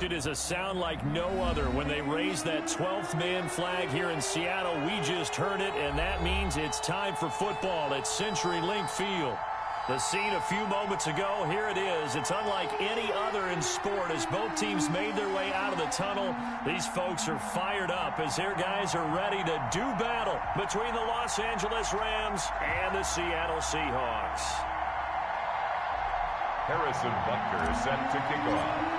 It is a sound like no other when they raise that 12th man flag here in Seattle. We just heard it, and that means it's time for football at CenturyLink Field. The scene a few moments ago, here it is. It's unlike any other in sport as both teams made their way out of the tunnel. These folks are fired up as their guys are ready to do battle between the Los Angeles Rams and the Seattle Seahawks. Harrison Butker is set to kick off.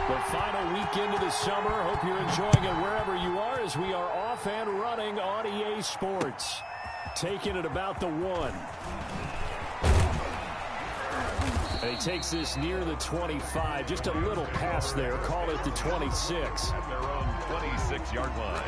The final weekend of the summer. Hope you're enjoying it wherever you are as we are off and running on EA Sports. Taking it about the 1. And he takes this near the 25. Just a little pass there. Call it the 26. At their own 26-yard line.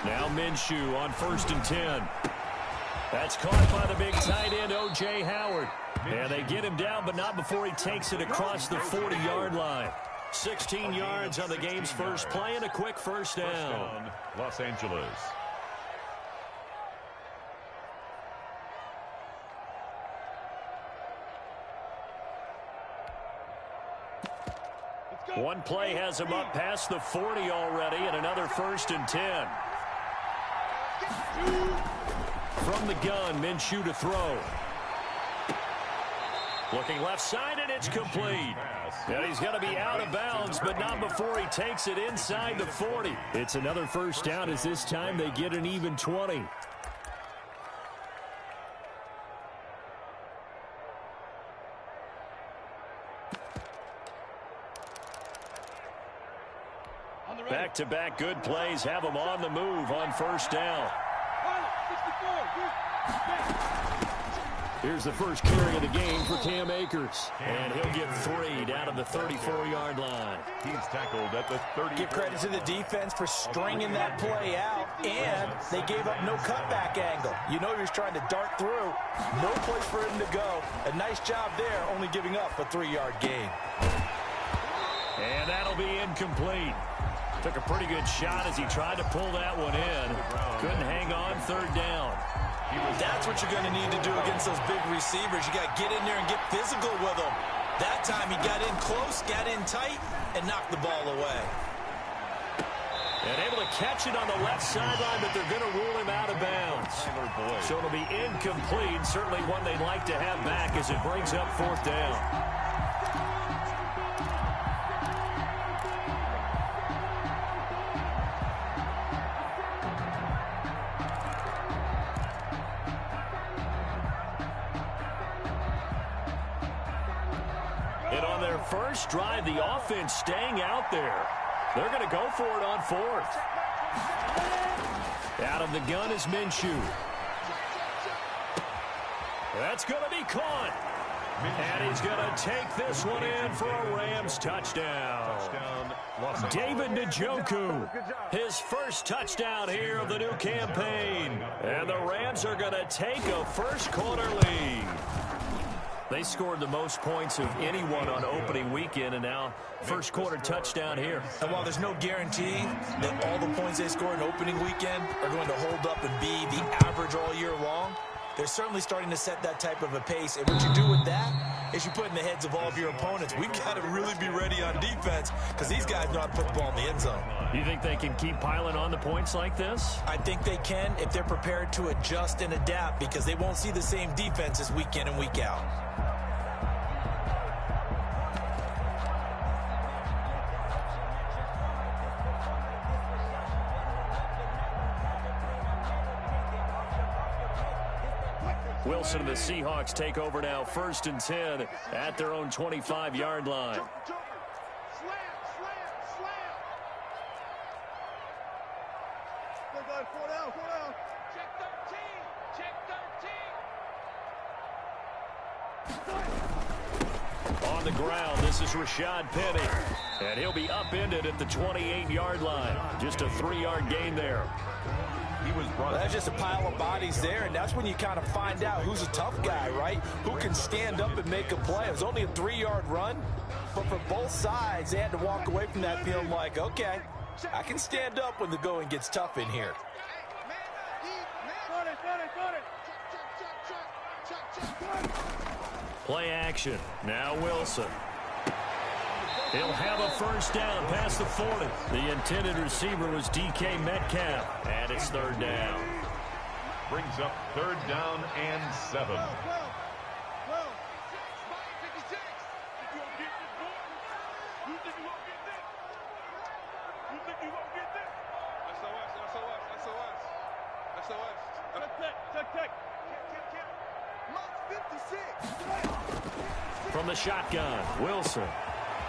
Now Minshew on 1st and 10. That's caught by the big tight end, O.J. Howard. And they get him down, but not before he takes it across the 40-yard line. 16 yards on the game's first play and a quick first down. Los Angeles. One play has him up past the 40 already, and another 1st and 10. From the gun, Minshew to throw. Looking left side, and it's complete. And he's going to be out of bounds, but not before he takes it inside the 40. It's another first down as this time they get an even 20. Back-to-back good plays have him on the move on first down. Here's the first carry of the game for Cam Akers. And he'll get 3 down at the 34-yard line. He's tackled at the 30. Give credit to the defense for stringing that play out, and they gave up no cutback angle. You know he was trying to dart through. No place for him to go. A nice job there, only giving up a 3-yard gain. And that'll be incomplete. Took a pretty good shot as he tried to pull that one in. Couldn't hang on, 3rd down. That's what you're going to need to do against those big receivers. You got to get in there and get physical with them. That time he got in close, got in tight, and knocked the ball away. And able to catch it on the left sideline, but they're going to rule him out of bounds. So it'll be incomplete. Certainly one they'd like to have back as it brings up 4th down. First drive, the offense staying out there. They're going to go for it on 4th. Out of the gun is Minshew. That's going to be caught. And he's going to take this one in for a Rams touchdown. David Njoku, his first touchdown here of the new campaign. And the Rams are going to take a first-quarter lead. They scored the most points of anyone on opening weekend, and now first-quarter touchdown here. And while there's no guarantee that all the points they score in opening weekend are going to hold up and be the average all year long, they're certainly starting to set that type of a pace. And what you do with that is you put in the heads of all of your opponents, we've got to really be ready on defense because these guys know how to put the ball in the end zone. You think they can keep piling on the points like this? I think they can if they're prepared to adjust and adapt because they won't see the same defenses week in and week out. Wilson and the Seahawks take over now, 1st and 10 at their own 25-yard line. On the ground, this is Rashad Penny. And he'll be upended at the 28-yard line. Just a 3-yard gain there. That's just a pile of bodies there, and that's when you kind of find out who's a tough guy, right? Who can stand up and make a play. It was only a 3-yard run, but for both sides, they had to walk away from that feeling like, okay, I can stand up when the going gets tough in here. Play action. Now Wilson. He'll have a first down past the 40. The intended receiver was DK Metcalf, and it's 3rd down. Brings up 3rd down and 7. From the shotgun, Wilson.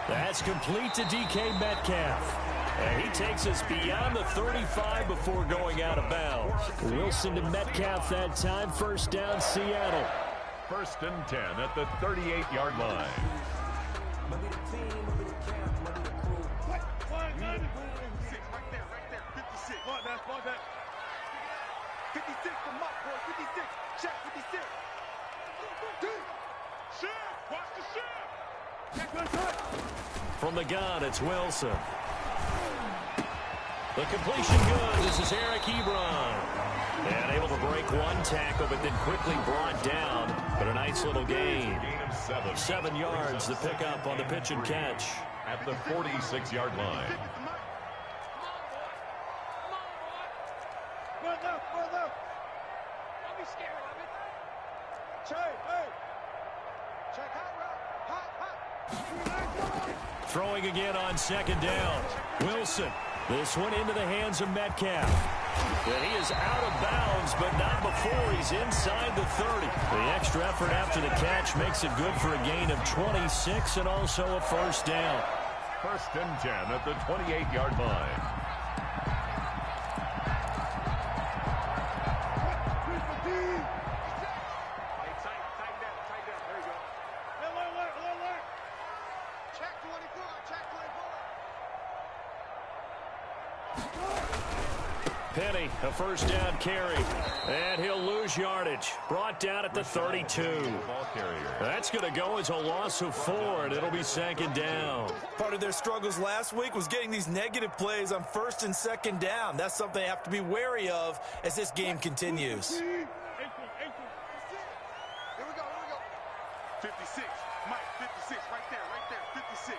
That's complete to DK Metcalf. And he takes us beyond the 35 before going out of bounds. Wilson to Metcalf that time. First down, Seattle. 1st and 10 at the 38-yard line. From the gun, it's Wilson. The completion good. This is Eric Ebron. And able to break one tackle, but then quickly brought down. But a nice little gain. Gain of 7. 7 yards, the pickup on the pitch and catch. At the 46-yard line. Throwing again on 2nd down. Wilson. This one into the hands of Metcalf. And he is out of bounds, but not before he's inside the 30. The extra effort after the catch makes it good for a gain of 26 and also a first down. 1st and 10 at the 28-yard line. Penny, a first down carry. And he'll lose yardage. Brought down at the 32. That's going to go as a loss of 4, and it'll be 2nd down. Part of their struggles last week was getting these negative plays on 1st and 2nd down. That's something they have to be wary of as this game continues. Here we go. 56. Mike, 56. Right there. 56. Hey,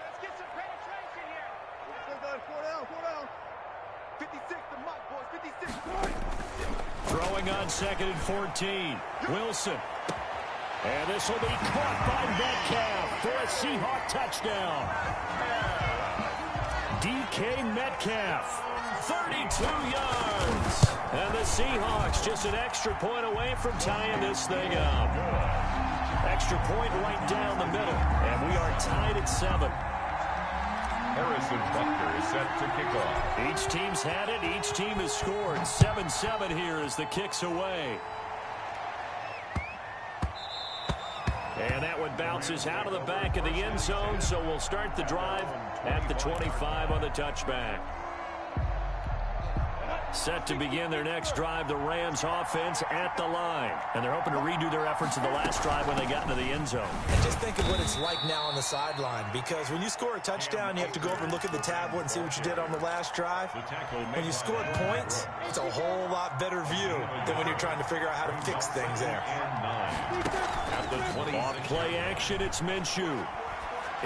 let's get some penetration here. 4 down. 56 to Mike, boys. 56. Throwing on 2nd and 14. Wilson. And this will be caught by Metcalf for a Seahawk touchdown. DK Metcalf, 32 yards. And the Seahawks just an extra point away from tying this thing up. Extra point right down the middle. And we are tied at 7. Harrison Butker is set to kick off. Each team's had it. Each team has scored. 7-7 here as the kick's away. And that one bounces out of the back of the end zone, so we'll start the drive at the 25 on the touchback. Set to begin their next drive, the Rams offense at the line. And they're hoping to redo their efforts in the last drive when they got into the end zone. And just think of what it's like now on the sideline, because when you score a touchdown, you have to go over and look at the tablet and see what you did on the last drive. When you scored points, it's a whole lot better view than when you're trying to figure out how to fix things there. Off play action, it's Minshew.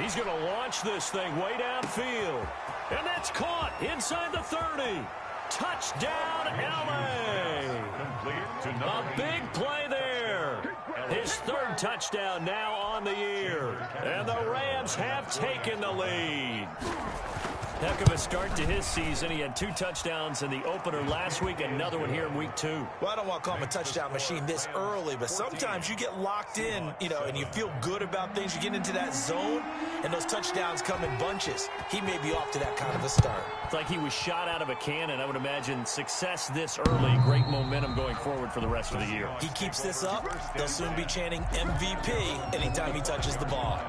He's going to launch this thing way downfield. And that's caught inside the 30. Touchdown, L.A. A big play there. His 3rd touchdown now on the year. And the Rams have taken the lead. Heck of a start to his season. He had 2 touchdowns in the opener last week, another one here in week 2. Well, I don't want to call him a touchdown machine this early, but sometimes you get locked in, and you feel good about things. You get into that zone, and those touchdowns come in bunches. He may be off to that kind of a start. It's like he was shot out of a cannon. I would imagine success this early, great momentum going forward for the rest of the year. He keeps this up, they'll soon be chanting MVP anytime he touches the ball.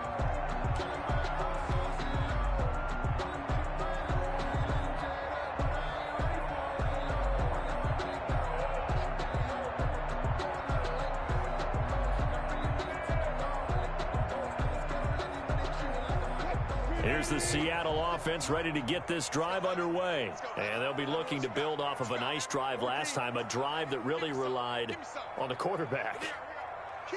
Here's the Seattle offense ready to get this drive underway. And they'll be looking to build off of a nice drive last time, a drive that really relied on the quarterback.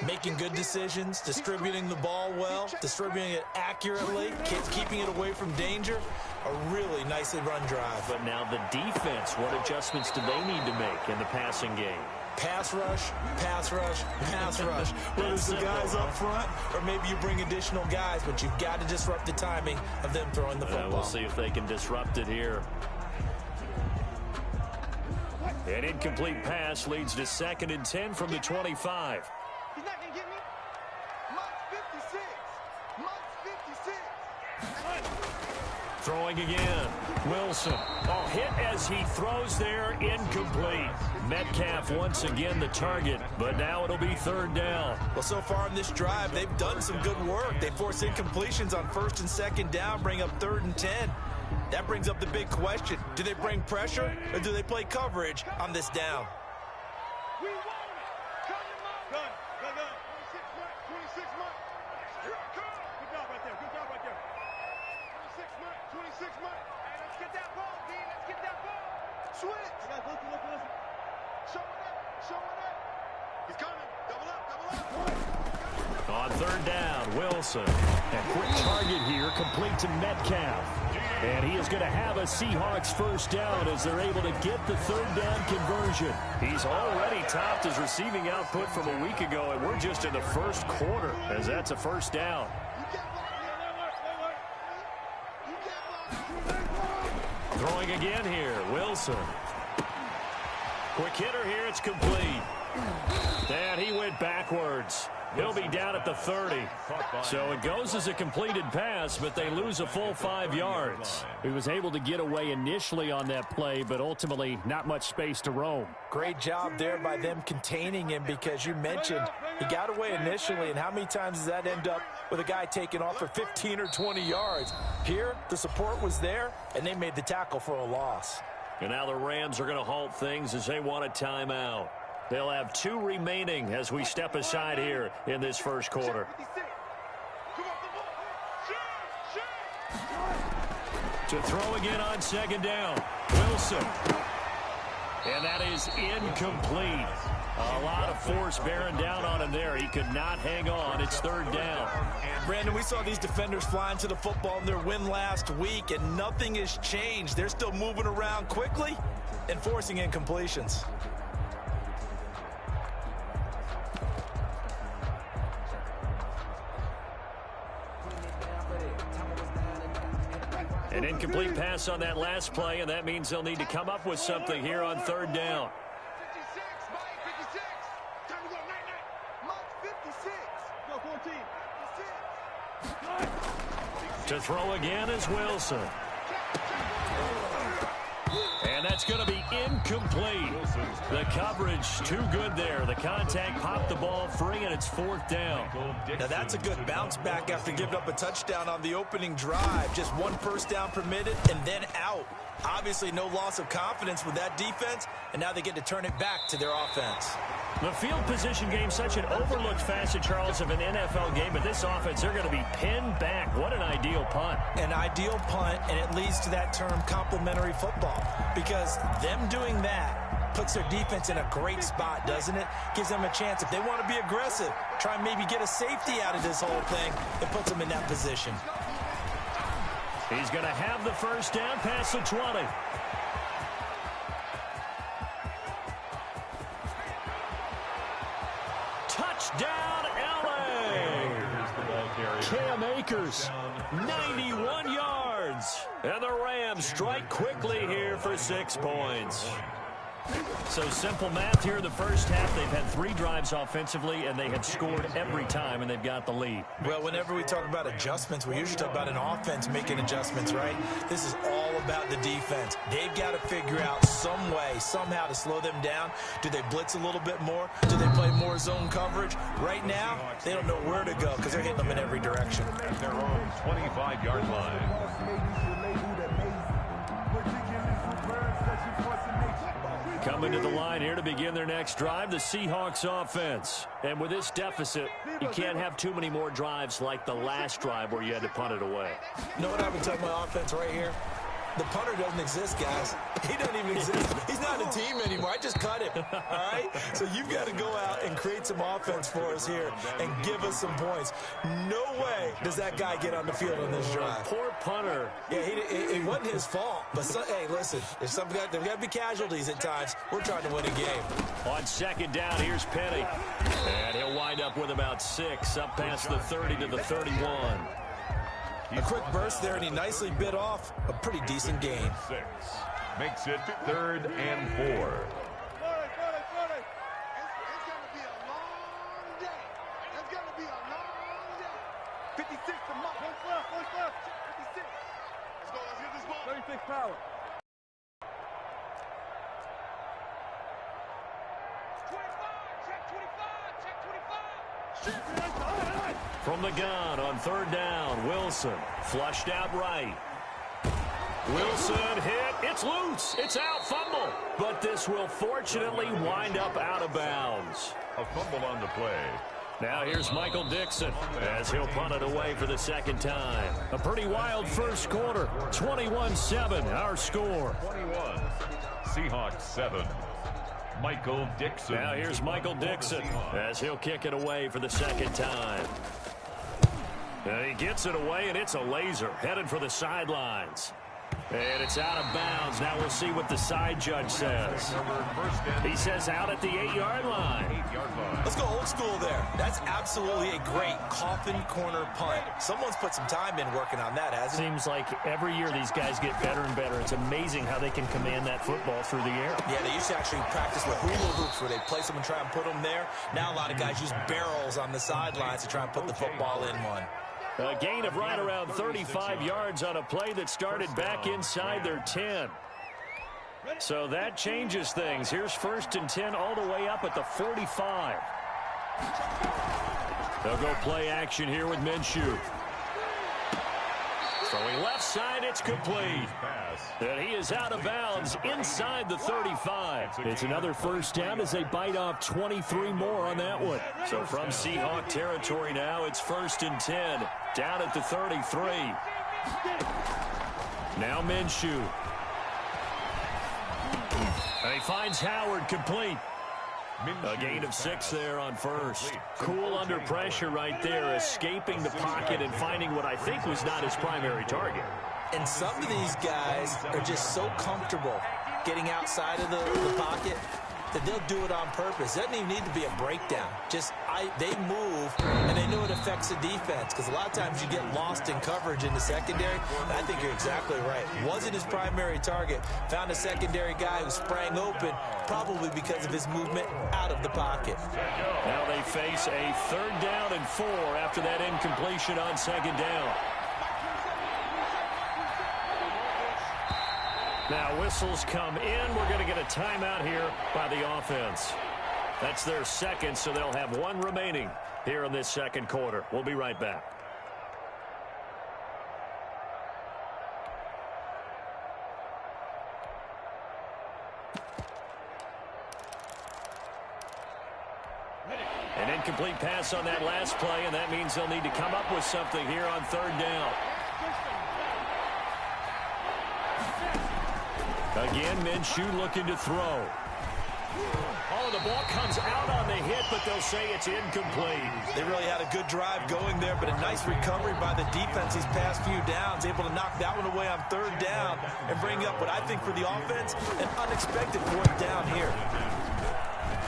Making good decisions, distributing the ball well, distributing it accurately, keeping it away from danger. A really nicely run drive. But now the defense, what adjustments do they need to make in the passing game? Pass rush, pass rush, pass rush. Whether it's the guys up front or maybe you bring additional guys, but you've got to disrupt the timing of them throwing the football. We'll see if they can disrupt it here. An incomplete pass leads to 2nd and 10 from the 25. He's not going to get me. Mike's 56. Mike's 56. Throwing again. Wilson. Oh, hit as he throws there. Incomplete. Metcalf once again the target, but now it'll be 3rd down. Well, so far in this drive, they've done some good work. They force incompletions on 1st and 2nd down, bring up 3rd and 10. That brings up the big question. Do they bring pressure or do they play coverage on this down? We want it. Come on. Gun. 26 Mike. Here I come. Good job right there. Good job right there. 26 Mike. Hey, let's get that ball, D. Let's get that ball. Switch. Listen. Showing up. He's coming. Double up. On 3rd down, Wilson. A quick target here, complete to Metcalf. And he is going to have a Seahawks 1st down as they're able to get the 3rd down conversion. He's already topped his receiving output from a week ago, and we're just in the 1st quarter as that's a 1st down. Throwing again here, Wilson. Quick hitter here, it's complete. And he went backwards. He'll be down at the 30. So it goes as a completed pass, but they lose a full 5 yards. He was able to get away initially on that play, but ultimately not much space to roam. Great job there by them containing him because you mentioned he got away initially, and how many times does that end up with a guy taking off for 15 or 20 yards? Here, the support was there, and they made the tackle for a loss. And now the Rams are going to halt things as they want a timeout. They'll have 2 remaining as we step aside here in this 1st quarter. To throw again on 2nd down. Wilson. And that is incomplete. A lot of force bearing down on him there. He could not hang on. It's 3rd down. Brandon, we saw these defenders flying to the football in their win last week, and nothing has changed. They're still moving around quickly and forcing incompletions. An incomplete pass on that last play, and that means they'll need to come up with something here on 3rd down. 56, Mike, 56. Time to go, night. Mike, 56. Go, 14. 56. To throw again is Wilson. And that's going to be incomplete. The coverage too good there. The contact popped the ball free, and it's 4th down. Now that's a good bounce back after giving up a touchdown on the opening drive. Just 1 1st down permitted and then out. Obviously no loss of confidence with that defense, and now they get to turn it back to their offense. The field position game, such an overlooked facet, Charles, of an NFL game, but this offense, they're going to be pinned back. What an ideal punt. An ideal punt, and it leads to that term complementary football, because them doing that puts their defense in a great spot, doesn't it? Gives them a chance, if they want to be aggressive, try and maybe get a safety out of this whole thing. It puts them in that position. He's going to have the 1st down past the 20. Touchdown, L.A. Cam Lakers. 91 yards. And the Rams strike quickly here for 6 points. So simple math here in the first half. They've had 3 drives offensively, and they have scored every time, and they've got the lead. Well, whenever we talk about adjustments, we usually talk about an offense making adjustments, right? This is all about the defense. They've got to figure out some way, somehow to slow them down. Do they blitz a little bit more? Do they play more zone coverage? Right now, they don't know where to go because they're hitting them in every direction. At their own 25-yard line. Coming to the line here to begin their next drive, the Seahawks offense. And with this deficit, you can't have too many more drives like the last drive where you had to punt it away. You know what I would tell my offense right here? The punter doesn't exist, guys. He doesn't even exist. He's not a team anymore. I just cut him, all right? So you've got to go out and create some offense for us here and give us some points. No way does that guy get on the field on this drive. Poor punter. Yeah, it wasn't his fault. But, hey, listen, there's got to be casualties at times. We're trying to win a game. On second down, here's Penny. And he'll wind up with about 6, up past the 30 to the 31. A quick burst there, and he nicely bit off a pretty decent gain. 6 makes it 3rd and 4. It's going to be a long day. It's going to be a long day. 56 to Muck. What's left? 56. Let's go. Let's get this ball. 36 power. 25. Check 25. Check 25. From the gun on 3rd down, Wilson flushed out right. Wilson hit. It's loose. It's out. Fumble. But this will fortunately wind up out of bounds. A fumble on the play. Now here's Michael Dixon as he'll punt it away for the 2nd time. A pretty wild first quarter. 21-7, our score. 21. Seahawks 7. Michael Dixon. Now here's Michael Dixon as he'll kick it away for the 2nd time. And he gets it away, and it's a laser headed for the sidelines. And it's out of bounds. Now we'll see what the side judge says. He says out at the 8-yard line. Let's go old school there. That's absolutely a great coffin corner punt. Someone's put some time in working on that, hasn't it? Seems like every year these guys get better and better. It's amazing how they can command that football through the air. Yeah, they used to actually practice with hula hoops where they place them and try and put them there. Now a lot of guys use barrels on the sidelines to try and put the football in one. A gain of right around 35 yards on a play that started back inside their 10. So that changes things. Here's 1st and 10 all the way up at the 45. They'll go play action here with Minshew. Throwing left side, it's complete. And he is out of bounds inside the 35. It's another 1st down as they bite off 23 more on that one. So from Seahawk territory now, it's 1st and 10. Down at the 33. Now Minshew. And he finds Howard complete. A gain of 6 there on 1st. Cool under pressure right there, escaping the pocket and finding what I think was not his primary target. And some of these guys are just so comfortable getting outside of the pocket that they'll do it on purpose. It doesn't even need to be a breakdown. They move, and they know it affects the defense because a lot of times you get lost in coverage in the secondary, and I think you're exactly right. Wasn't his primary target. Found a secondary guy who sprang open, probably because of his movement out of the pocket. Now they face a 3rd down and 4 after that incompletion on 2nd down. Now whistles come in. We're going to get a timeout here by the offense. That's their 2nd, so they'll have 1 remaining here in this 2nd quarter. We'll be right back. An incomplete pass on that last play, and that means they'll need to come up with something here on 3rd down. Again, Minshew looking to throw. Oh, the ball comes out on the hit, but they'll say it's incomplete. They really had a good drive going there, but a nice recovery by the defense these past few downs, able to knock that one away on 3rd down and bring up what I think for the offense, an unexpected 4th down here.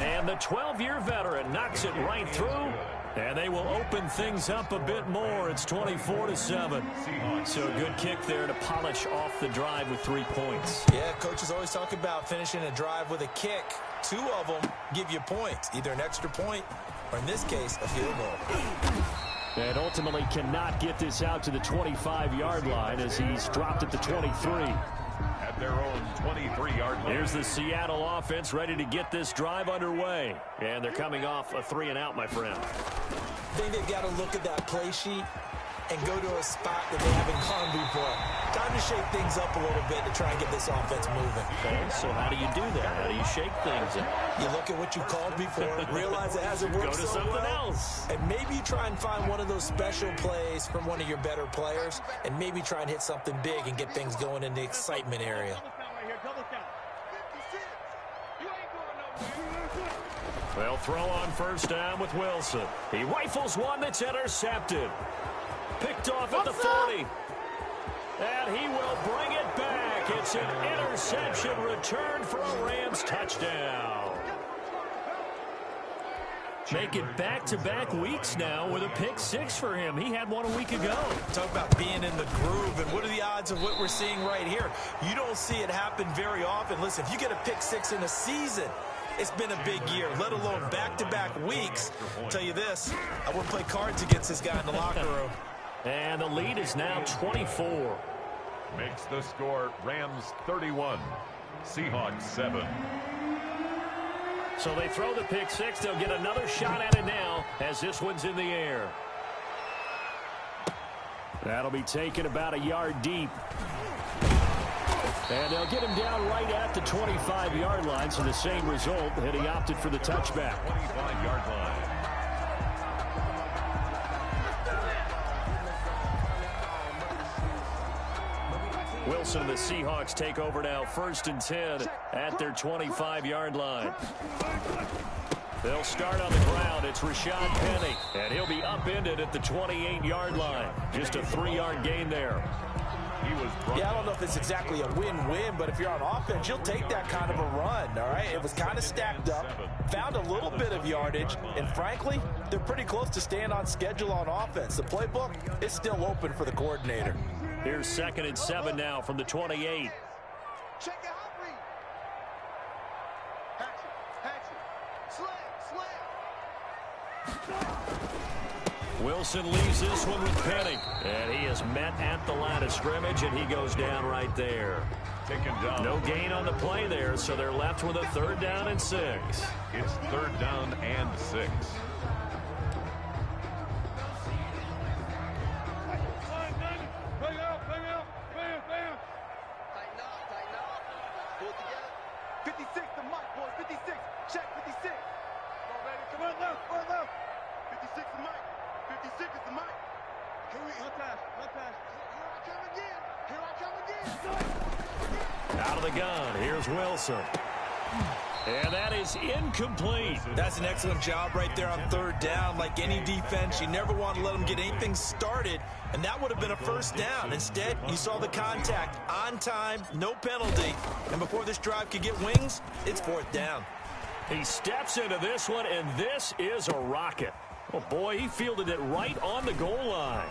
And the 12-year veteran knocks it right through. And they will open things up a bit more. It's 24-7. So a good kick there to polish off the drive with 3 points. Yeah, coaches always talk about finishing a drive with a kick. 2 of them give you points, either an extra point or, in this case, a field goal. And ultimately cannot get this out to the 25-yard line as he's dropped at the 23. At their own 23-yard line. Here's the Seattle offense ready to get this drive underway. And they're coming off a 3-and-out, my friend. I think they've got to look at that play sheet and go to a spot that they haven't gone before. Time to shake things up a little bit to try and get this offense moving. Okay, so how do you do that? How do you shake things up? You look at what you called before, realize it hasn't worked Go to so something well, else. and maybe try and find one of those special plays from one of your better players, and maybe try and hit something big and get things going in the excitement area. They'll throw on first down with Wilson. He rifles one that's intercepted. Picked off at the 40. And he will bring it back. It's an interception return for a Rams touchdown. Make it back-to-back weeks now with a pick 6 for him. He had one a week ago. Talk about being in the groove, and what are the odds of what we're seeing right here? You don't see it happen very often. Listen, if you get a pick 6 in a season, it's been a big year, let alone back-to-back weeks. I'll tell you this, I wouldn't play cards against this guy in the locker room. And the lead is now 24. Makes the score Rams 31, Seahawks 7. So they throw the pick 6. They'll get another shot at it now as this one's in the air. That'll be taken about a yard deep. And they'll get him down right at the 25-yard line, so the same result, and he opted for the touchback. 25-yard line. Wilson and the Seahawks take over now, 1st and 10 at their 25-yard line. They'll start on the ground. It's Rashad Penny, and he'll be upended at the 28-yard line. Just a 3-yard gain there. Yeah, I don't know if it's exactly a win-win, but if you're on offense, you'll take that kind of a run, all right? It was kind of stacked up, found a little bit of yardage, and frankly, they're pretty close to staying on schedule on offense. The playbook is still open for the coordinator. Here's 2nd and 7 now from the 28. Check your hot read. Hatchet. Slam. Wilson leaves this one with Penny. And he is met at the line of scrimmage, and he goes down right there. Taken down. No gain on the play there, so they're left with a 3rd down and 6. It's 3rd down and 6. Out of the gun, here's Wilson. And that is incomplete. That's an excellent job right there on 3rd down. Like any defense, you never want to let them get anything started, and that would have been a 1st down. Instead, you saw the contact on time, no penalty, and before this drive could get wings, it's 4th down. He steps into this one, and this is a rocket. Oh, boy, he fielded it right on the goal line.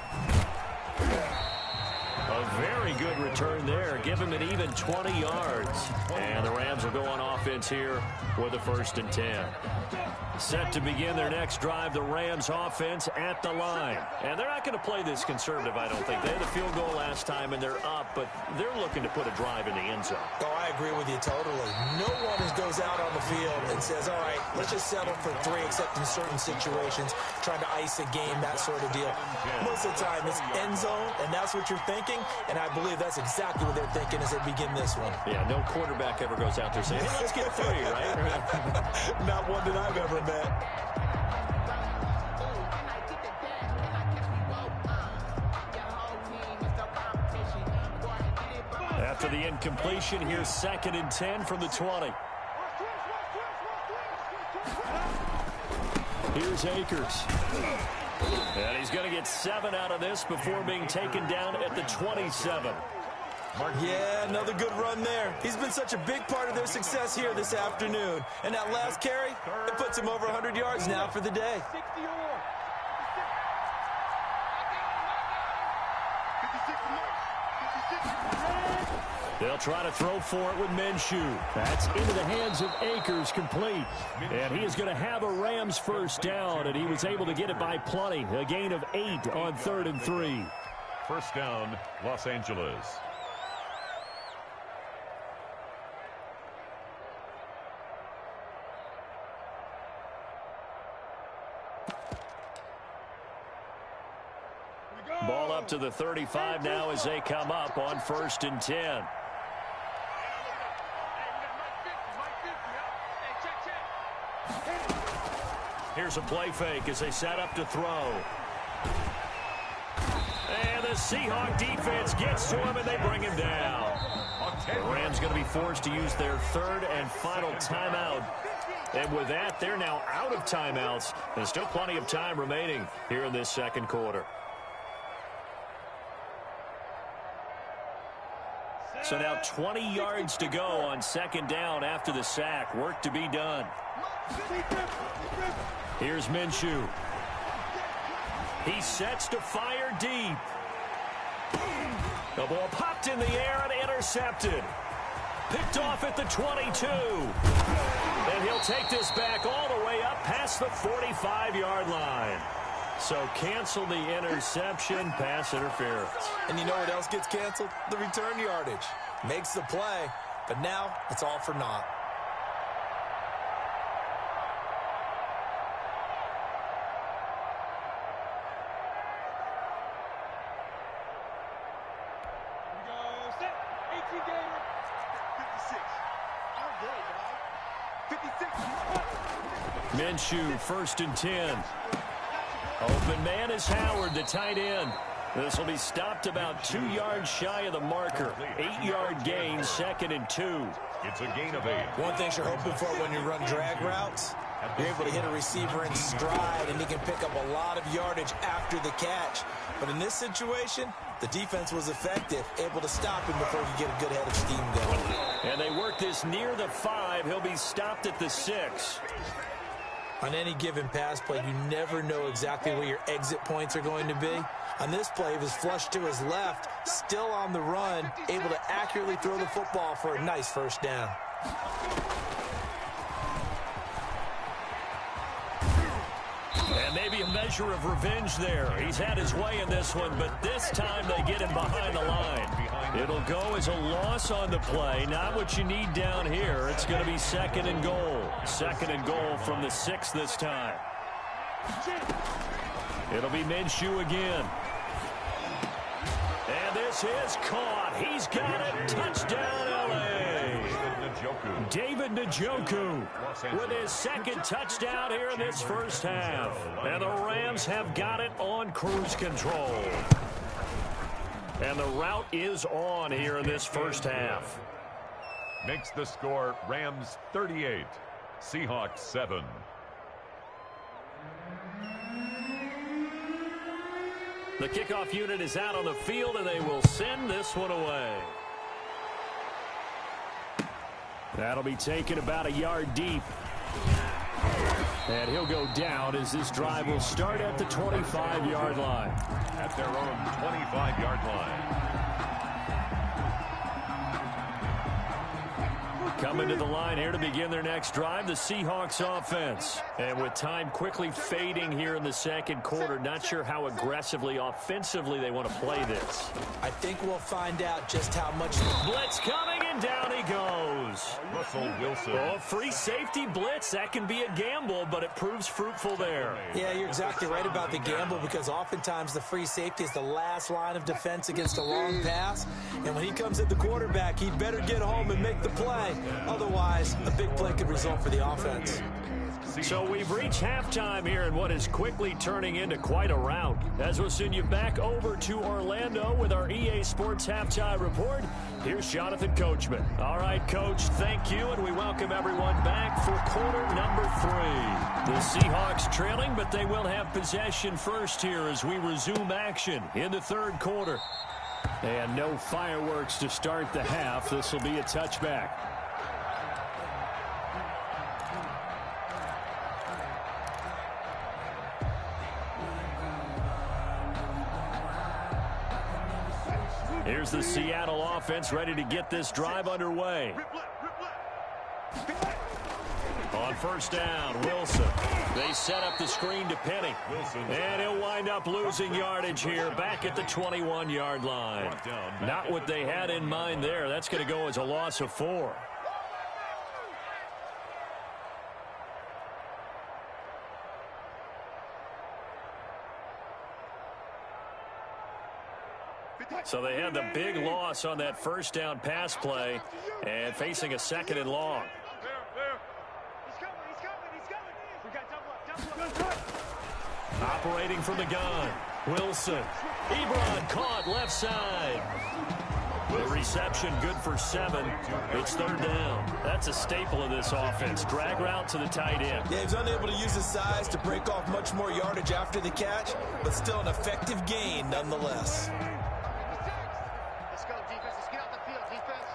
A very good return there. Give him an even 20 yards. And the Rams will go on offense here with a 1st and 10. Set to begin their next drive, the Rams offense at the line. And they're not going to play this conservative, I don't think. They had the field goal last time, and they're up, but they're looking to put a drive in the end zone. Oh, I agree with you totally. No one goes out on the field and says, all right, let's just settle for 3, except in certain situations, trying to ice a game, that sort of deal. Most of the time, it's end zone, and that's what you're thinking, and I believe that's exactly what they're thinking as they begin this one. Yeah, no quarterback ever goes out there saying, hey, let's get 3, right? Not one that I've ever met. After the incompletion, here's 2nd and 10 from the 20. Here's Akers. And he's going to get 7 out of this before being taken down at the 27. Yeah, another good run there. He's been such a big part of their success here this afternoon. And that last carry, it puts him over 100 yards now for the day. They'll try to throw for it with Minshew. That's into the hands of Akers, complete. And he is going to have a Rams first down, and he was able to get it by plenty. A gain of 8 on 3rd and 3. First down, Los Angeles. Ball up to the 35 now as they come up on 1st and 10. Here's a play fake as they set up to throw. And the Seahawk defense gets to him, and they bring him down. The Rams going to be forced to use their 3rd and final timeout. And with that, they're now out of timeouts. There's still plenty of time remaining here in this 2nd quarter. So now 20 yards to go on 2nd down after the sack. Work to be done. Here's Minshew. He sets to fire deep. The ball popped in the air and intercepted. Picked off at the 22. And he'll take this back all the way up past the 45-yard line. So cancel the interception, pass interference. And you know what else gets canceled? The return yardage. Makes the play, but now it's all for naught. Minshew, 1st and 10. Open man is Howard, the tight end. This will be stopped about 2 yards shy of the marker. 8-yard gain, 2nd and 2. It's a gain of 8. One thing you're hoping for when you run drag routes, you're able to hit a receiver in stride, and he can pick up a lot of yardage after the catch. But in this situation, the defense was effective, able to stop him before he could get a good head of steam going. And they work this near the 5. He'll be stopped at the 6. On any given pass play, you never know exactly where your exit points are going to be. On this play, he was flushed to his left, still on the run, able to accurately throw the football for a nice first down. And maybe a measure of revenge there. He's had his way in this one, but this time they get him behind the line. It'll go as a loss on the play. Not what you need down here. It's going to be 2nd and goal. 2nd and goal from the 6 this time. It'll be Minshew again. And this is caught. He's got it. Touchdown, L.A. David Njoku with his 2nd touchdown here in this first half. And the Rams have got it on cruise control. And the route is on here in this first half. Makes the score Rams 38, Seahawks 7. The kickoff unit is out on the field, and they will send this one away. That'll be taken about a yard deep. And he'll go down as this drive will start at the 25-yard line. At their own 25-yard line. Coming to the line here to begin their next drive, the Seahawks offense. And with time quickly fading here in the 2nd quarter, not sure how aggressively, offensively they want to play this. I think we'll find out just how much. Blitz coming, and down he goes. Russell Wilson. Oh, free safety blitz, that can be a gamble, but it proves fruitful there. Yeah, you're exactly right about the gamble, because oftentimes the free safety is the last line of defense against a long pass. And when he comes at the quarterback, he'd better get home and make the play. Otherwise, a big play could result for the offense. So we've reached halftime here in what is quickly turning into quite a rout. As we'll send you back over to Orlando with our EA Sports Halftime Report, here's Jonathan Coachman. All right, Coach, thank you, and we welcome everyone back for quarter number 3. The Seahawks trailing, but they will have possession first here as we resume action in the 3rd quarter. And no fireworks to start the half. This will be a touchback. Here's the Seattle offense ready to get this drive underway. On first down, Wilson. They set up the screen to Penny. And he'll wind up losing yardage here back at the 21-yard line. Not what they had in mind there. That's going to go as a loss of 4. So they had the big loss on that first down pass play and facing a 2nd and long. Operating from the gun, Wilson. Ebron caught left side. The reception good for 7. It's 3rd down. That's a staple of this offense. Drag route to the tight end. Yeah, he's unable to use his size to break off much more yardage after the catch, but still an effective gain nonetheless. Let's go, defense. Let's get out the field, defense.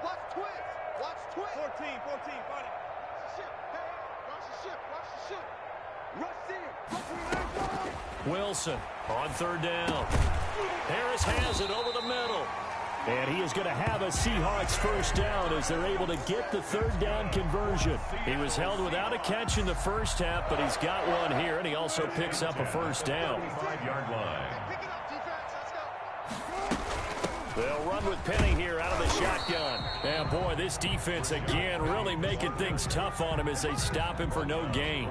Watch twins. Watch twins. 14, buddy. Ship. Hey, watch the ship. Watch the ship. Rush in. Wilson on 3rd down. Harris has it over the middle. And he is going to have a Seahawks first down as they're able to get the 3rd down conversion. He was held without a catch in the first half, but he's got one here, and he also picks up a first down. 5-yard line. Pick it up, defense. Let's go. They'll run with Penny here out of the shotgun. And, boy, this defense, again, really making things tough on him as they stop him for no gain.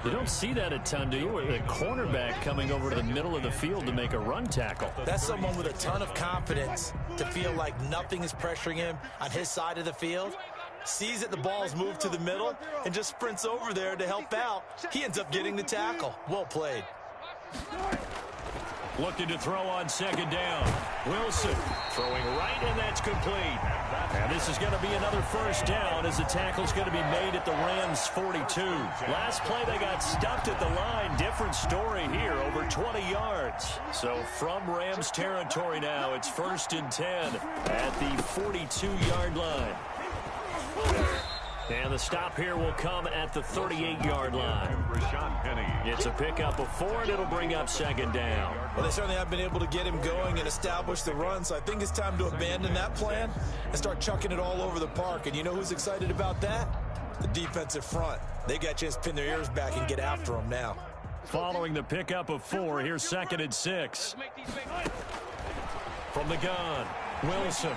You don't see that a ton, do you? With a cornerback coming over to the middle of the field to make a run tackle. That's someone with a ton of confidence to feel like nothing is pressuring him on his side of the field. Sees that the ball's moved to the middle and just sprints over there to help out. He ends up getting the tackle. Well played. Looking to throw on 2nd down. Wilson throwing right, and that's complete. And this is going to be another first down as the tackle's going to be made at the Rams' 42. Last play, they got stuffed at the line. Different story here, over 20 yards. So from Rams territory now, it's 1st and 10 at the 42-yard line. And the stop here will come at the 38-yard line. It's a pickup of 4, and it'll bring up 2nd down. Well, they certainly have been able to get him going and establish the run, so I think it's time to abandon that plan and start chucking it all over the park. And you know who's excited about that? The defensive front. They got a chance to pin their ears back and get after him now. Following the pickup of 4, here's 2nd and 6. From the gun, Wilson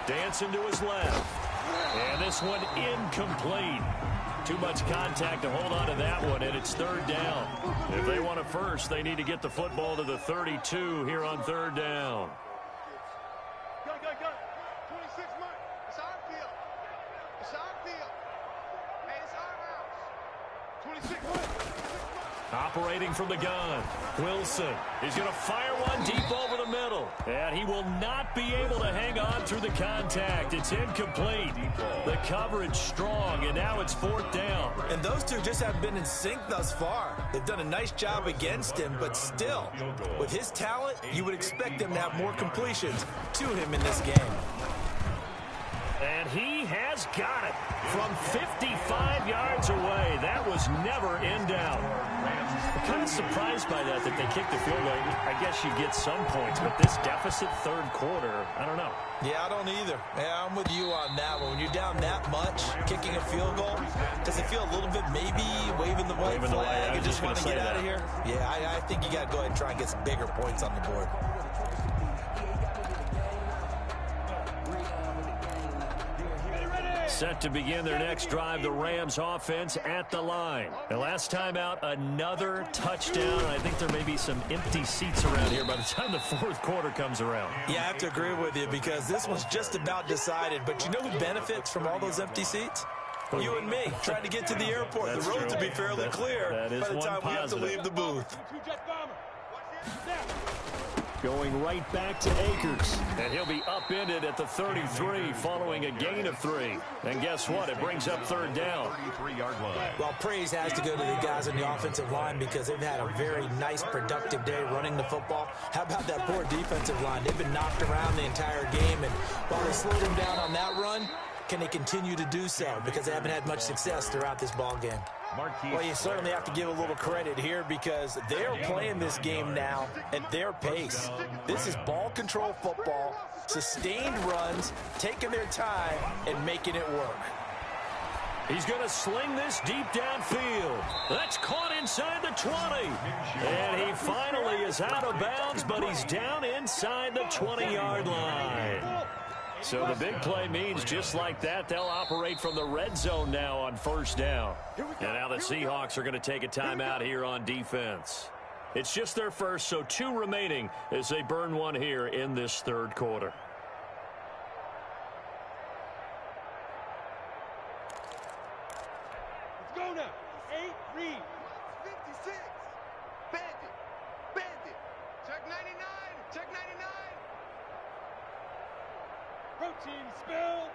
dancing to his left. And this one incomplete. Too much contact to hold on to that one, and it's 3rd down. If they want a first, they need to get the football to the 32 here on 3rd down. Go. 26 Mike. It's our field. It's our field. Hey, it's our house. 26 Mike. Operating from the gun, Wilson. He's going to fire one deep over the middle. And he will not be able to hang on through the contact. It's incomplete. The coverage strong, and now it's 4th down. And those two just have been in sync thus far. They've done a nice job against him, but still, with his talent, you would expect them to have more completions to him in this game. And he has got it from 55 yards away. That was never in doubt. I'm kind of surprised by that they kicked the field goal. I guess you get some points, but this deficit 3rd quarter, I don't know. Yeah, I don't either. Yeah, I'm with you on that one. When you're down that much, kicking a field goal, does it feel a little bit maybe waving the white flag and just want to get out of here? Yeah, I think you got to go ahead and try and get some bigger points on the board. Set to begin their next drive, the Rams offense at the line. And last time out, another touchdown. I think there may be some empty seats around here by the time the 4th quarter comes around. Yeah, I have to agree with you because this one's just about decided. But you know who benefits from all those empty seats? You and me, trying to get to the airport. That's the roads true. will be fairly clear that is by the time we have to positive. leave the booth. Going right back to Akers. And he'll be upended at the 33 following a gain of 3. And guess what? It brings up third down. 33-yard line. Well, praise has to go to the guys on the offensive line because they've had a very nice, productive day running the football. How about that poor defensive line? They've been knocked around the entire game, and while they slowed them down on that run, can they continue to do so? Because they haven't had much success throughout this ball game. Well, you certainly have to give a little credit here because they're playing this game now at their pace. This is ball control football, sustained runs, taking their time, and making it work. He's going to sling this deep downfield. That's caught inside the 20. And he finally is out of bounds, but he's down inside the 20-yard line. So the big play means just like that, they'll operate from the red zone now on first down. And now the Seahawks are going to take a timeout here on defense. It's just their first, so 2 remaining as they burn one here in this third quarter. Let's go now. 8, read. 56. Bandit. Bandit. Check 99. Check 99. Protein spill.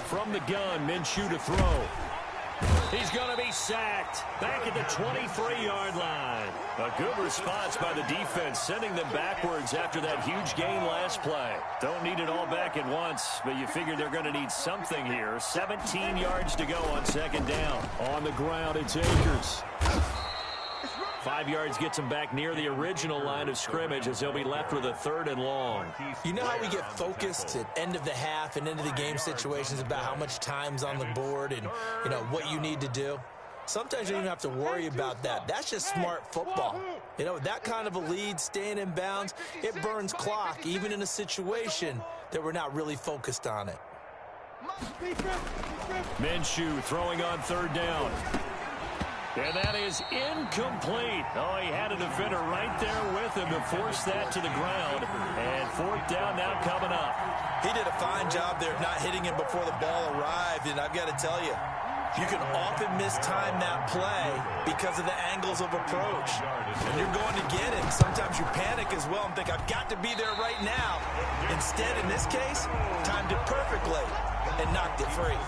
From the gun, Minshew to throw. He's going to be sacked back at the 23-yard line. A good response by the defense, sending them backwards after that huge gain last play. Don't need it all back at once, but you figure they're going to need something here. 17 yards to go on second down. On the ground, it's Akers. 5 yards gets him back near the original line of scrimmage as he'll be left with a 3rd and long. You know how we get focused at end of the half and into the game situations about how much time's on the board and, you know, what you need to do? Sometimes you don't even have to worry about that. That's just smart football. You know, that kind of a lead, staying in bounds, it burns clock, even in a situation that we're not really focused on it. Minshew throwing on 3rd down. And that is incomplete. Oh, he had a defender right there with him to force that to the ground. And 4th down now coming up. He did a fine job there of not hitting him before the ball arrived, and I've got to tell you, you can often mistime that play because of the angles of approach. And you're going to get it. Sometimes you panic as well and think, I've got to be there right now. Instead, in this case, timed it perfectly and knocked it free.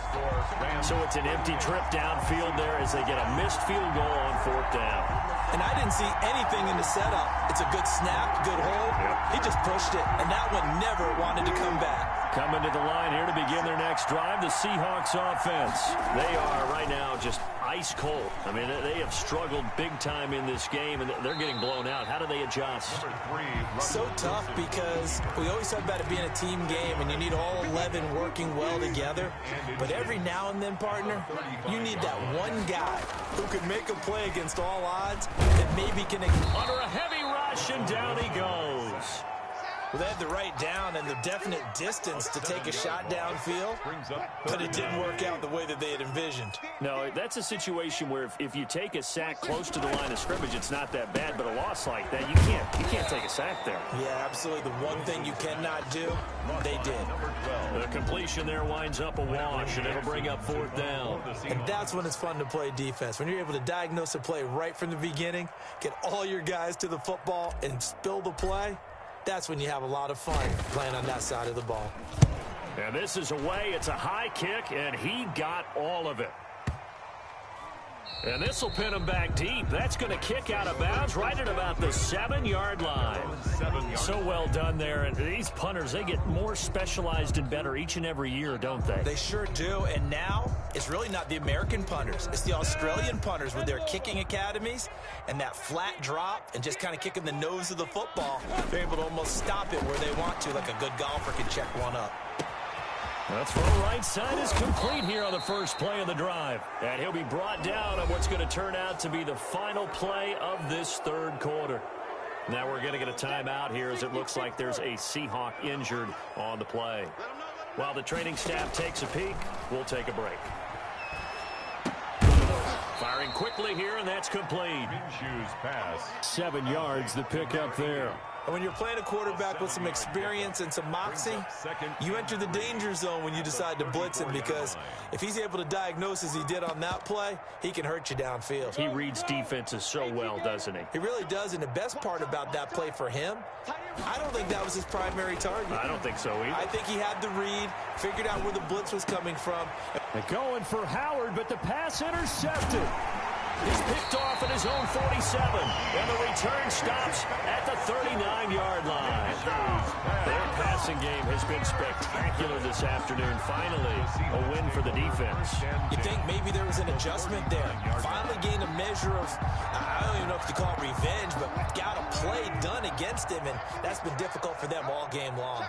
So it's an empty trip downfield there as they get a missed field goal on 4th down. And I didn't see anything in the setup. It's a good snap, good hold. He just pushed it, and that one never wanted to come back. Coming to the line here to begin their next drive, the Seahawks offense. They are right now just ice cold. I mean, they have struggled big time in this game, and they're getting blown out. How do they adjust? So tough because we always talk about it being a team game, and you need all 11 working well together. But every now and then, partner, you need that one guy who can make a play against all odds that maybe can... Under a heavy rush, and down he goes. Well, they had the right down and the definite distance to take a shot downfield, but it didn't work out the way that they had envisioned. No, that's a situation where if you take a sack close to the line of scrimmage, it's not that bad, but a loss like that, you can't take a sack there. Yeah, absolutely. The one thing you cannot do, they did. The completion there winds up a wash, and it'll bring up 4th down. And that's when it's fun to play defense. When you're able to diagnose a play right from the beginning, get all your guys to the football, and spill the play, that's when you have a lot of fun playing on that side of the ball. And this is away. It's a high kick, and he got all of it. And this will pin him back deep. That's going to kick out of bounds right at about the 7-yard line. So well done there. And these punters, they get more specialized and better each and every year, don't they? They sure do. And now it's really not the American punters. It's the Australian punters with their kicking academies and that flat drop and just kind of kicking the nose of the football. They're able to almost stop it where they want to, like a good golfer can check one up. That's for the right side is complete here on the first play of the drive. And he'll be brought down on what's going to turn out to be the final play of this third quarter. Now we're going to get a timeout here as it looks like there's a Seahawk injured on the play. While the training staff takes a peek, we'll take a break. Firing quickly here, and that's complete. Minshew's pass. 7 yards, the pickup there. And when you're playing a quarterback with some experience and some moxie, you enter the danger zone when you decide to blitz him, because if he's able to diagnose as he did on that play, he can hurt you downfield. He reads defenses so well, doesn't he? He really does, and the best part about that play for him, I don't think that was his primary target. I don't think so either. I think he had the read, figured out where the blitz was coming from. They're going for Howard, but the pass intercepted. He's picked off at his own 47, and the return stops at the 39-yard line. Their passing game has been spectacular this afternoon. Finally, a win for the defense. You think maybe there was an adjustment there. Finally gained a measure of, I don't even know if you call it revenge, but got a play done against him, and that's been difficult for them all game long.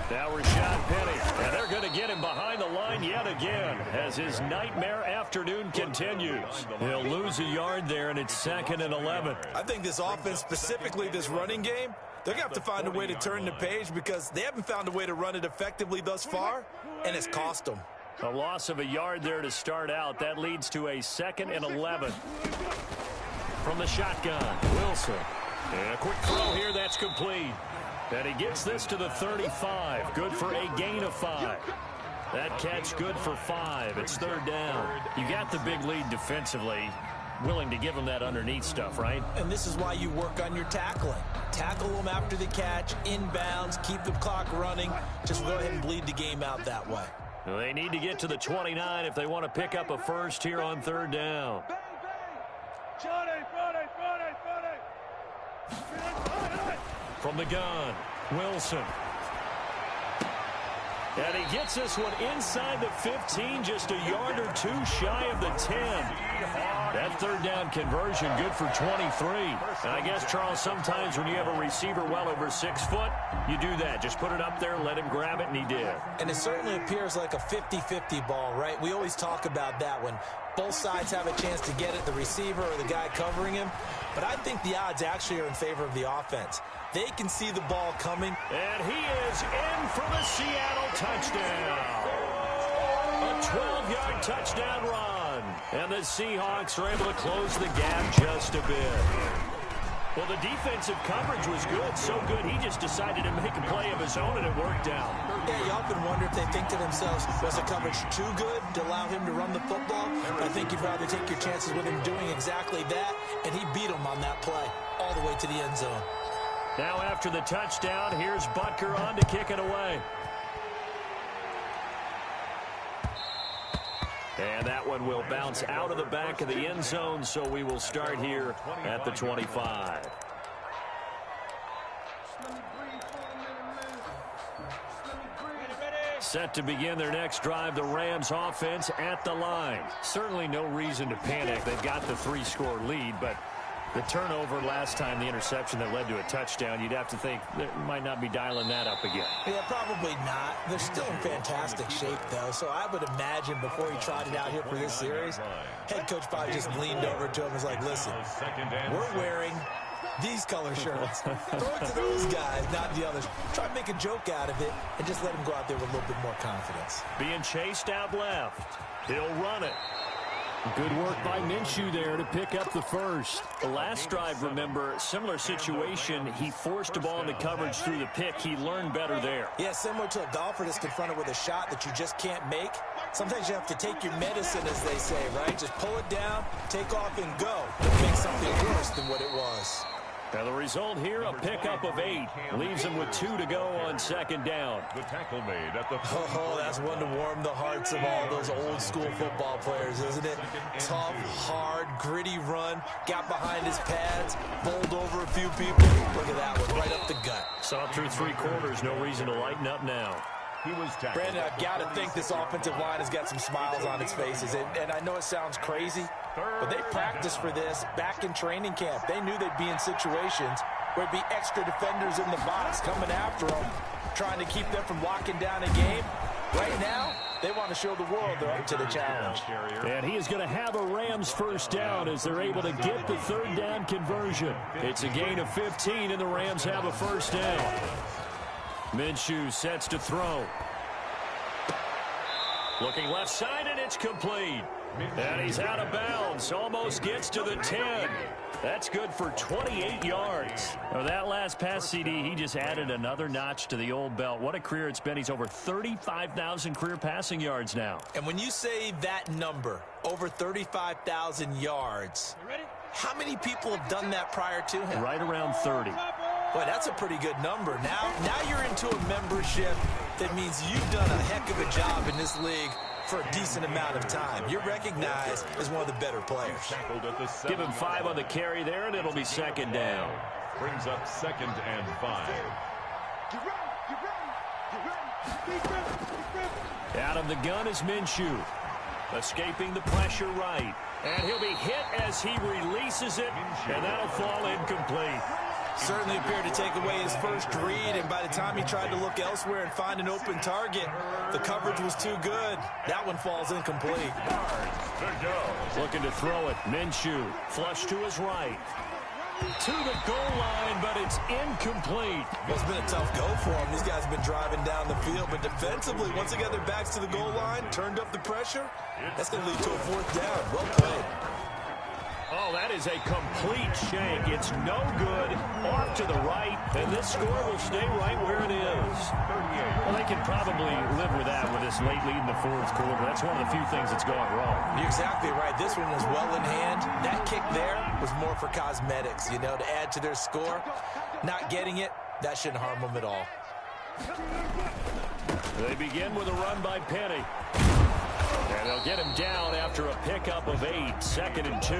Now Rashad Penny, and they're going to get him behind the line yet again as his nightmare afternoon continues. He'll lose a yard there, and it's 2nd and 11. I think this offense, specifically this running game, they're going to have to find a way to turn the page, because they haven't found a way to run it effectively thus far, and it's cost them. A loss of a yard there to start out. That leads to a 2nd and 11. From the shotgun, Wilson. And a quick throw here, that's complete. And he gets this to the 35. Good for a gain of 5. That catch good for 5. It's 3rd down. You got the big lead defensively. Willing to give them that underneath stuff, right? And this is why you work on your tackling. Tackle them after the catch, inbounds, keep the clock running. Just go ahead and bleed the game out that way. They need to get to the 29 if they want to pick up a first here on 3rd down. From the gun, Wilson. And he gets this one inside the 15, just a yard or two shy of the 10. That 3rd down conversion good for 23. And I guess, Charles, sometimes when you have a receiver well over 6 foot, you do that. Just put it up there, let him grab it, and he did. And it certainly appears like a 50-50 ball, right? We always talk about that when both sides have a chance to get it, the receiver or the guy covering him. But I think the odds actually are in favor of the offense. They can see the ball coming. And he is in for the Seattle touchdown. A 12-yard touchdown run. And the Seahawks are able to close the gap just a bit. Well, the defensive coverage was good, so good he just decided to make a play of his own, and it worked out. Yeah, you often wonder if they think to themselves, was the coverage too good to allow him to run the football? I think you'd rather take your chances with him doing exactly that, and he beat him on that play all the way to the end zone. Now after the touchdown, here's Butker on to kick it away. And that one will bounce out of the back of the end zone, so we will start here at the 25. Set to begin their next drive, the Rams offense at the line. Certainly no reason to panic. They've got the 3-score lead, but the turnover last time, the interception that led to a touchdown, you'd have to think they might not be dialing that up again. Yeah, probably not. They're still in fantastic shape, though, so I would imagine before he trotted out here for this series, head coach probably just leaned over to him and was like, listen, we're wearing these color shirts. Throw it to those guys, not the others. Try to make a joke out of it and just let him go out there with a little bit more confidence. Being chased out left. He'll run it. Good work by Minshew there to pick up the first. The last drive, remember, similar situation. He forced the ball into coverage through the pick. He learned better there. Yeah, similar to a golfer that's confronted with a shot that you just can't make. Sometimes you have to take your medicine, as they say, right? Just pull it down, take off, and go. But make something worse than what it was. Now the result here, a pickup of 8. Leaves him with 2 to go on 2nd down. The tackle made at the Oh, that's one to warm the hearts of all those old school football players, isn't it? Tough, hard, gritty run. Got behind his pads, bowled over a few people. Look at that one, right up the gut. Saw it through 3 quarters. No reason to lighten up now. He was tackled. Brandon, I've got to think this offensive line has got some smiles on its faces. And I know it sounds crazy, but they practiced for this back in training camp. They knew they'd be in situations where it'd be extra defenders in the box coming after them, trying to keep them from locking down a game. Right now, they want to show the world they're up to the challenge. And he is going to have a Rams first down as they're able to get the 3rd down conversion. It's a gain of 15, and the Rams have a first down. Minshew sets to throw. Looking left side, and it's complete. And he's out of bounds. Almost gets to the 10. That's good for 28 yards. Now, that last pass CD, he just added another notch to the old belt. What a career it's been. He's over 35,000 career passing yards now. And when you say that number, over 35,000 yards, how many people have done that prior to him? Right around 30. Boy, that's a pretty good number. Now you're into a membership that means you've done a heck of a job in this league for a decent amount of time. You're recognized as one of the better players. Give him 5 on the carry there, and it'll be second down. Brings up 2nd and 5. Out of the gun is Minshew. Escaping the pressure right. And he'll be hit as he releases it, and that'll fall incomplete. Certainly appeared to take away his first read, and by the time he tried to look elsewhere and find an open target, the coverage was too good. That one falls incomplete. Looking to throw it. Minshew, flush to his right. To the goal line, but it's incomplete. Well, it's been a tough go for him. These guys have been driving down the field, but defensively, once they got their backs to the goal line, turned up the pressure, that's going to lead to a 4th down. Well played. Oh, that is a complete shank. It's no good. Off to the right, and this score will stay right where it is. Well, they can probably live with that with this late lead in the 4th quarter. That's one of the few things that's gone wrong. You're exactly right. This one was well in hand. That kick there was more for cosmetics, to add to their score. Not getting it, that shouldn't harm them at all. They begin with a run by Penny. And they'll get him down after a pickup of 8, 2nd and 2.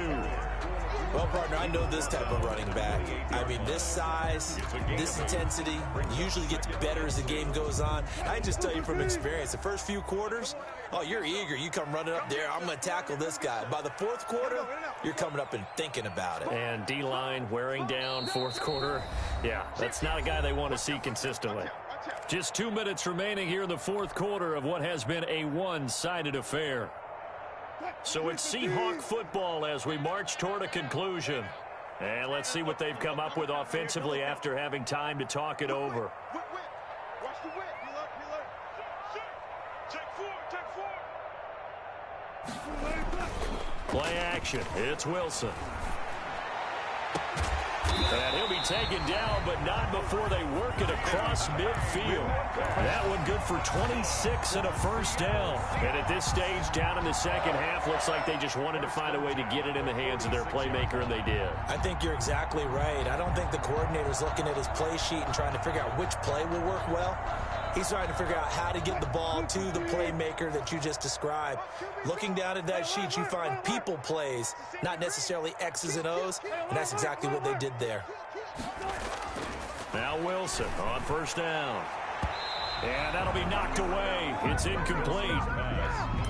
Well, partner, I know this type of running back. I mean, this size, this intensity usually gets better as the game goes on. I can just tell you from experience, the first few quarters, oh, you're eager. You come running up there, I'm going to tackle this guy. By the 4th quarter, you're coming up and thinking about it. And D-line wearing down 4th quarter. Yeah, that's not a guy they want to see consistently. Just 2 minutes remaining here in the 4th quarter of what has been a one-sided affair. So it's Seahawk football as we march toward a conclusion. And let's see what they've come up with offensively after having time to talk it over. Watch the whip. Take 4. Play action. It's Wilson. And he'll be taken down, but not before they work it across midfield. That one good for 26 and a first down. And at this stage, down in the second half, looks like they just wanted to find a way to get it in the hands of their playmaker, and they did. I think you're exactly right. I don't think the coordinator's looking at his play sheet and trying to figure out which play will work well. He's trying to figure out how to get the ball to the playmaker that you just described. Looking down at that sheet, you find people plays, not necessarily X's and O's, and that's exactly what they did there. Now Wilson on first down. And that'll be knocked away. It's incomplete.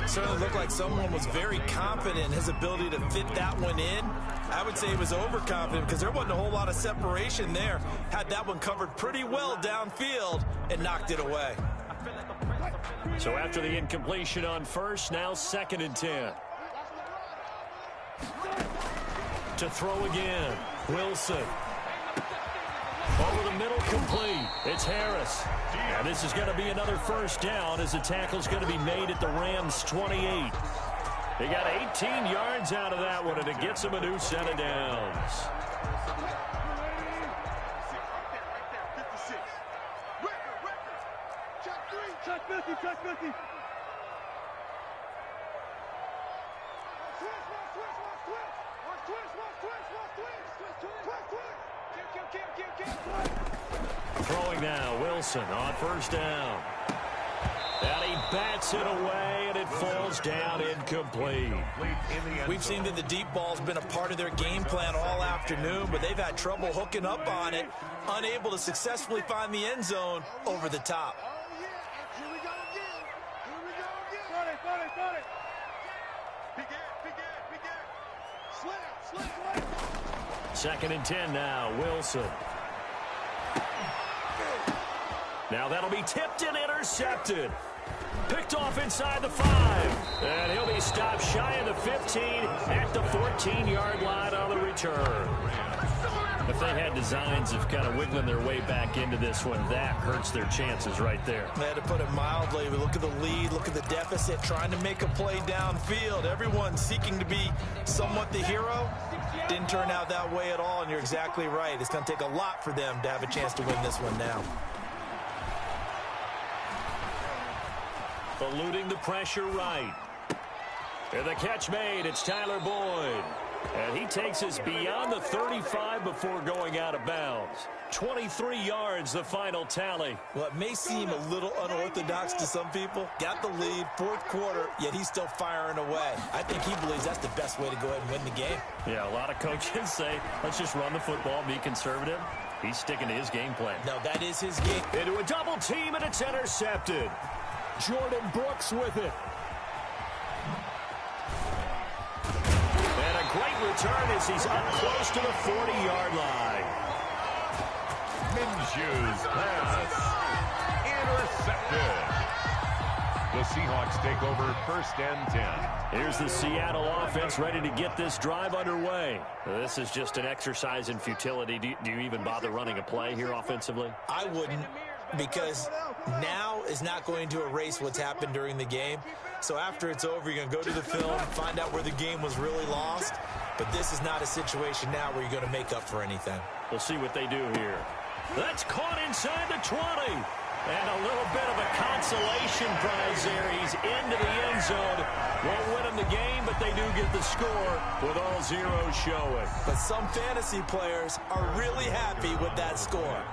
Certainly looked like someone was very confident in his ability to fit that one in. I would say he was overconfident because there wasn't a whole lot of separation there. Had that one covered pretty well downfield and knocked it away. So after the incompletion on first, now 2nd and 10. To throw again. Wilson. Over the middle, complete. It's Harris. And this is going to be another first down as the tackle's going to be made at the Rams' 28. They got 18 yards out of that one, and it gets them a new set of downs. Check 50, check 50. Throwing now, Wilson on first down. And he bats it away, and it falls down incomplete. We've seen that the deep ball's been a part of their game plan all afternoon, but they've had trouble hooking up on it, unable to successfully find the end zone over the top. Here we go again. Got it. Begin. Slam. 2nd and 10 now, Wilson. Now that'll be tipped and intercepted. Picked off inside the 5. And he'll be stopped shy of the 15 at the 14-yard line on the return. If they had designs of kind of wiggling their way back into this one, that hurts their chances right there. They had to put it mildly. We look at the lead, look at the deficit, trying to make a play downfield. Everyone seeking to be somewhat the hero. Didn't turn out that way at all, and you're exactly right. It's going to take a lot for them to have a chance to win this one now. Eluding the pressure right. And the catch made. It's Tyler Boyd. And he takes us beyond the 35 before going out of bounds. 23 yards, the final tally. Well, it may seem a little unorthodox to some people. Got the lead, fourth quarter, yet he's still firing away. I think he believes that's the best way to go ahead and win the game. Yeah, a lot of coaches say, let's just run the football, be conservative. He's sticking to his game plan. No, that is his game. Into a double team, and it's intercepted. Jordan Brooks with it. And a great return as he's up close to the 40-yard line. Minshew's pass intercepted. The Seahawks take over 1st and 10. Here's the Seattle offense ready to get this drive underway. This is just an exercise in futility. Do you even bother running a play here offensively? I wouldn't, because now is not going to erase what's happened during the game. So after it's over, you're going to go to the film, find out where the game was really lost. But this is not a situation now where you're going to make up for anything. We'll see what they do here. That's caught inside the 20. And a little bit of a consolation prize there. He's into the end zone. Won't win him the game, but they do get the score with all zeros showing. But some fantasy players are really happy with that score.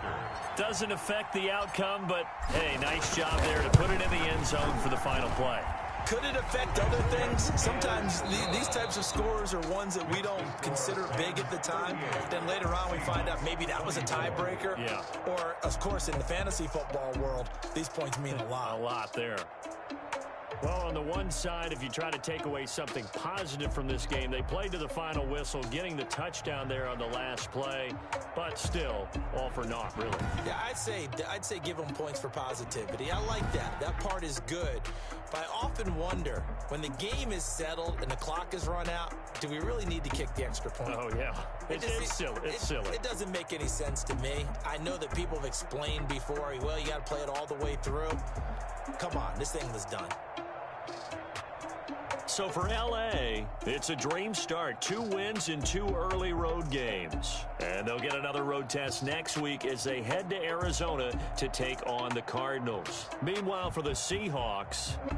Doesn't affect the outcome, but, hey, nice job there to put it in the end zone for the final play. Could it affect other things? Sometimes these types of scores are ones that we don't consider big at the time. Then later on we find out maybe that was a tiebreaker. Yeah. Or, of course, in the fantasy football world, these points mean a lot. A lot there. Well, on the one side, if you try to take away something positive from this game, they played to the final whistle, getting the touchdown there on the last play, but still, all for naught, really. Yeah, I'd say give them points for positivity. I like that. That part is good. But I often wonder, when the game is settled and the clock is run out, do we really need to kick the extra point? Oh, yeah. It's silly. It's silly. It doesn't make any sense to me. I know that people have explained before, well, you got to play it all the way through. Come on, this thing was done. So for L.A., it's a dream start. 2 wins in 2 early road games. And they'll get another road test next week as they head to Arizona to take on the Cardinals. Meanwhile, for the Seahawks,